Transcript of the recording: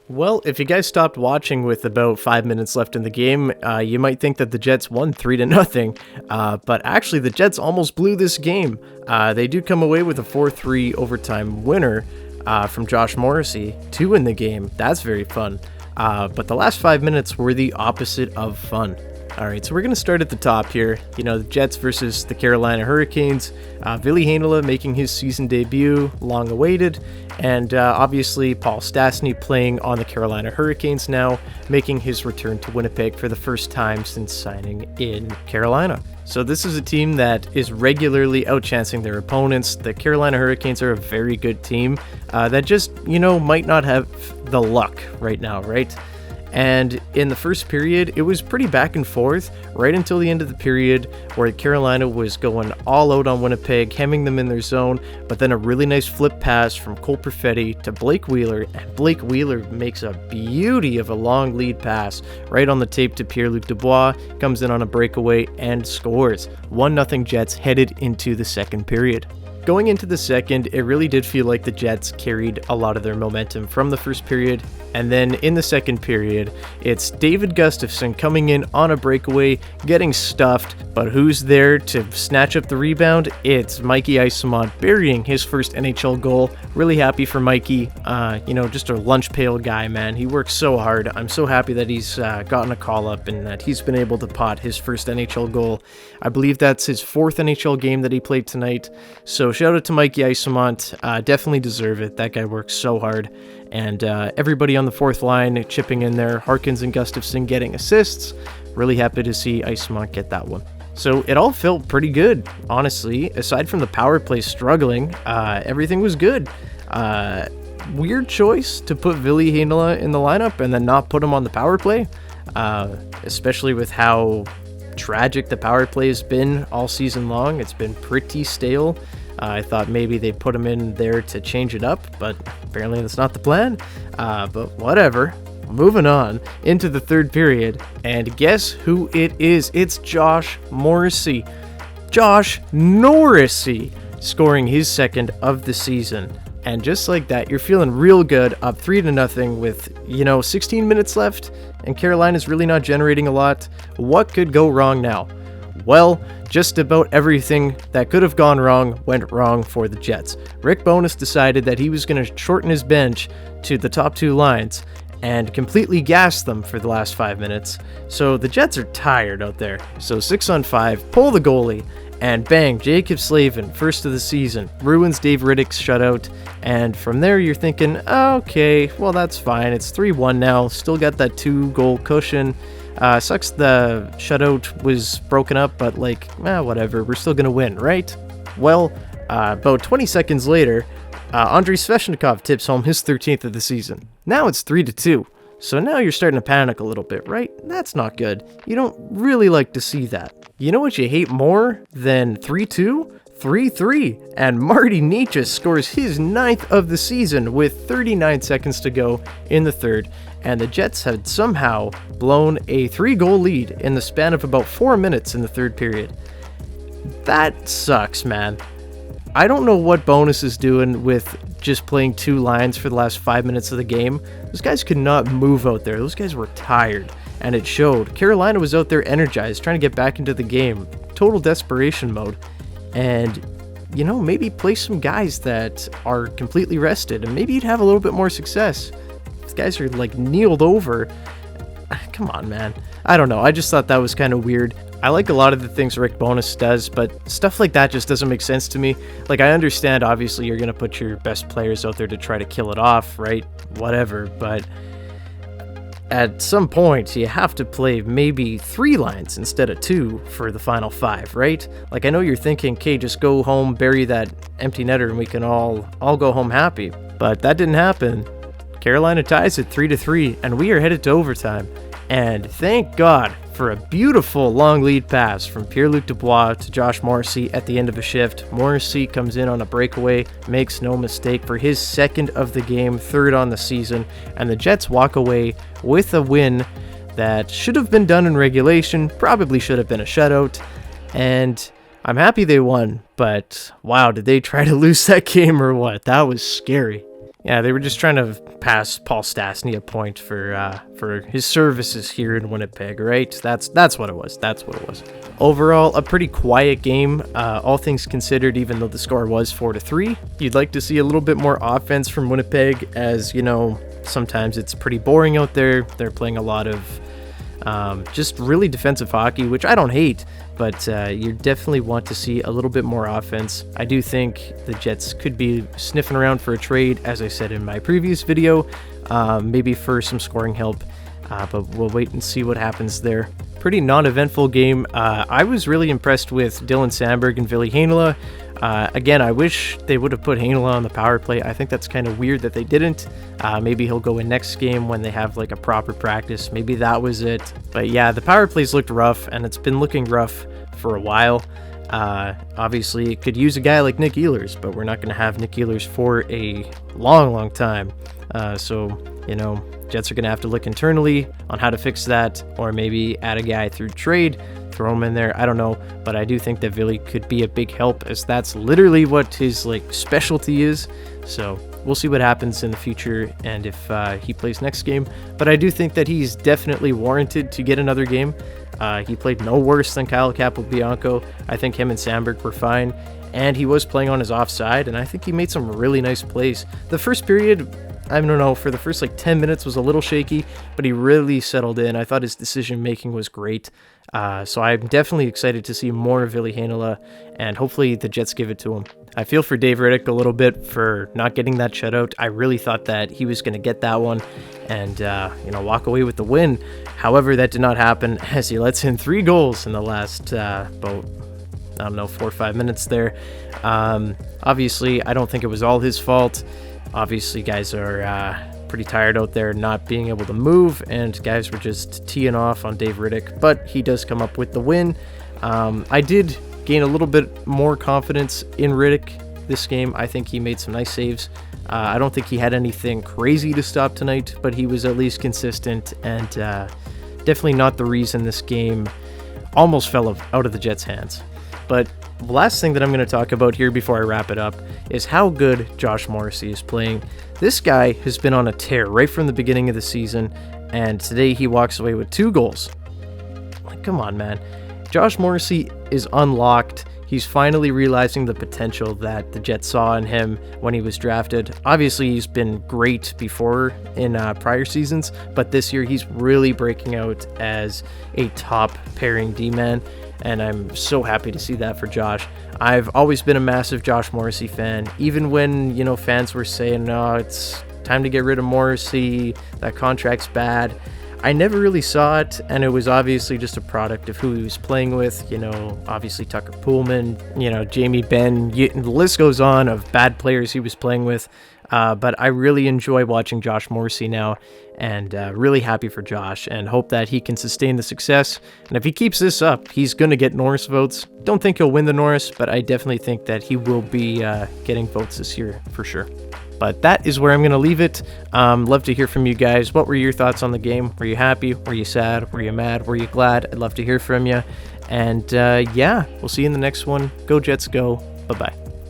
Well, if you guys stopped watching with about 5 minutes left in the game, you might think that the Jets won 3-0. But actually, the Jets almost blew this game. They do come away with a 4-3 overtime winner from Josh Morrissey to win the game. That's very fun. But the last 5 minutes were the opposite of fun. All right, so we're going to start at the top here. The Jets versus the Carolina Hurricanes. Ville Heinola making his season debut, long awaited. And obviously, Paul Stastny playing on the Carolina Hurricanes now, making his return to Winnipeg for the first time since signing in Carolina. So this is a team that is regularly outchancing their opponents. The Carolina Hurricanes are a very good team that just, might not have the luck right now, right? And in the first period, it was pretty back and forth right until the end of the period where Carolina was going all out on Winnipeg, hemming them in their zone, but then a really nice flip pass from Cole Perfetti to Blake Wheeler, and Blake Wheeler makes a beauty of a long lead pass right on the tape to Pierre-Luc Dubois, comes in on a breakaway and scores. 1-0 Jets headed into the second period. Going into the second, it really did feel like the Jets carried a lot of their momentum from the first period, and then in the second period, it's David Gustafsson coming in on a breakaway, getting stuffed, but who's there to snatch up the rebound? It's Mikey Eyssimont burying his first NHL goal. Really happy for Mikey. Just a lunch pail guy, man. He works so hard. I'm so happy that he's gotten a call-up and that he's been able to pot his first NHL goal. I believe that's his fourth NHL game that he played tonight, so shout out to Mikey Eyssimont. Definitely deserve it. That guy works so hard. And everybody on the fourth line chipping in there. Harkins and Gustafsson getting assists. Really happy to see Eyssimont get that one. So it all felt pretty good, honestly. Aside from the power play struggling, everything was good. Weird choice to put Ville Heinola in the lineup and then not put him on the power play, especially with how tragic the power play has been all season long. It's been pretty stale. I thought maybe they put him in there to change it up, but apparently that's not the plan. But whatever. Moving on into the third period, and guess who it is? It's Josh Morrissey. Josh Norrisy scoring his second of the season. And just like that, you're feeling real good, up 3-0 with, 16 minutes left, and Carolina's really not generating a lot. What could go wrong now? Well, just about everything that could have gone wrong went wrong for the Jets. Rick Bowness decided that he was going to shorten his bench to the top two lines and completely gas them for the last 5 minutes. So the Jets are tired out there. So 6-on-5, pull the goalie, and bang, Jacob Slavin, first of the season, ruins Dave Riddick's shutout. And from there, you're thinking, okay, well, that's fine. It's 3-1 now. Still got that 2-goal cushion. Sucks the shutout was broken up, but whatever. We're still going to win, right? Well, about 20 seconds later, Andrei Svechnikov tips home his 13th of the season. Now it's 3-2. So now you're starting to panic a little bit, right? That's not good. You don't really like to see that. You know what you hate more than 3-2? 3-3, and Marty Necas scores his 9th of the season with 39 seconds to go in the third, and the Jets had somehow blown a 3-goal lead in the span of about 4 minutes in the third period. That sucks, man. I don't know what Bowness is doing with just playing two lines for the last 5 minutes of the game. Those guys could not move out there. Those guys were tired, and it showed. Carolina was out there energized, trying to get back into the game. Total desperation mode. And, maybe play some guys that are completely rested, and maybe you'd have a little bit more success. These guys are, kneeled over. Come on, man. I don't know. I just thought that was kind of weird. I like a lot of the things Rick Bowness does, but stuff like that just doesn't make sense to me. I understand, obviously, you're going to put your best players out there to try to kill it off, right? Whatever, but at some point, you have to play maybe 3 lines instead of 2 for the final 5, right? I know you're thinking, okay, just go home, bury that empty netter, and we can all go home happy. But that didn't happen. Carolina ties at 3-3, and we are headed to overtime. And thank God for a beautiful long lead pass from Pierre-Luc Dubois to Josh Morrissey at the end of a shift. Morrissey comes in on a breakaway, makes no mistake for his second of the game, third on the season, and the Jets walk away with a win that should have been done in regulation, probably should have been a shutout, and I'm happy they won, but wow, did they try to lose that game or what? That was scary. Yeah, they were just trying to pass Paul Stastny a point for his services here in Winnipeg, right? That's what it was. That's what it was. Overall, a pretty quiet game, all things considered, even though the score was 4-3. You'd like to see a little bit more offense from Winnipeg, as, you know, sometimes it's pretty boring out there. They're playing a lot of just really defensive hockey, which I don't hate, but you definitely want to see a little bit more offense. I do think the Jets could be sniffing around for a trade, as I said in my previous video, maybe for some scoring help, but we'll wait and see what happens there. Pretty non-eventful game. I was really impressed with Dylan Sandberg and Ville Heinola. Again, I wish they would have put Heinola on the power play. I think that's kind of weird that they didn't. Maybe he'll go in next game when they have like a proper practice. Maybe that was it. But yeah, the power plays looked rough, and it's been looking rough for a while. Obviously, it could use a guy like Nick Ehlers, but we're not going to have Nick Ehlers for a long time. So, you know, Jets are going to have to look internally on how to fix that, or maybe add a guy through trade, throw him in there. I don't know, but I do think that Ville could be a big help, as that's literally what his like specialty is. So we'll see what happens in the future and if he plays next game. But I do think that he's definitely warranted to get another game. He played no worse than Kyle Capobianco. I think him and Sandberg were fine, and he was playing on his offside, and I think he made some really nice plays. The first period, I don't know, for the first like 10 minutes was a little shaky, but he really settled in. I thought his decision making was great. So I'm definitely excited to see more of Ville Heinola, and hopefully the Jets give it to him. I feel for Dave Riddick a little bit for not getting that shutout. I really thought that he was going to get that one and, you know, walk away with the win. However, that did not happen, as he lets in 3 goals in the last, about, I don't know, 4 or 5 minutes there. Obviously, I don't think it was all his fault. Obviously, guys are pretty tired out there not being able to move, and guys were just teeing off on Dave Riddick, but he does come up with the win. I did gain a little bit more confidence in Riddick this game. I think he made some nice saves. I don't think he had anything crazy to stop tonight, but he was at least consistent, and definitely not the reason this game almost fell out of the Jets' hands. But the last thing that I'm going to talk about here before I wrap it up is how good Josh Morrissey is playing. This guy has been on a tear right from the beginning of the season, and today he walks away with 2 goals. Like, come on, man. Josh Morrissey is unlocked. He's finally realizing the potential that the Jets saw in him when he was drafted. Obviously, he's been great before in prior seasons, but this year he's really breaking out as a top pairing D-man, and I'm so happy to see that for Josh. I've always been a massive Josh Morrissey fan, even when, you know, fans were saying, no, it's time to get rid of Morrissey, that contract's bad. I never really saw it, and it was obviously just a product of who he was playing with. You know, obviously Tucker Poolman, you know, Jamie Benn, the list goes on of bad players he was playing with. But I really enjoy watching Josh Morrissey now, and really happy for Josh, and hope that he can sustain the success. And if he keeps this up, he's going to get Norris votes. Don't think he'll win the Norris, but I definitely think that he will be getting votes this year for sure. But that is where I'm going to leave it. Love to hear from you guys. What were your thoughts on the game? Were you happy? Were you sad? Were you mad? Were you glad? I'd love to hear from you. And yeah, we'll see you in the next one. Go Jets, go. Bye-bye.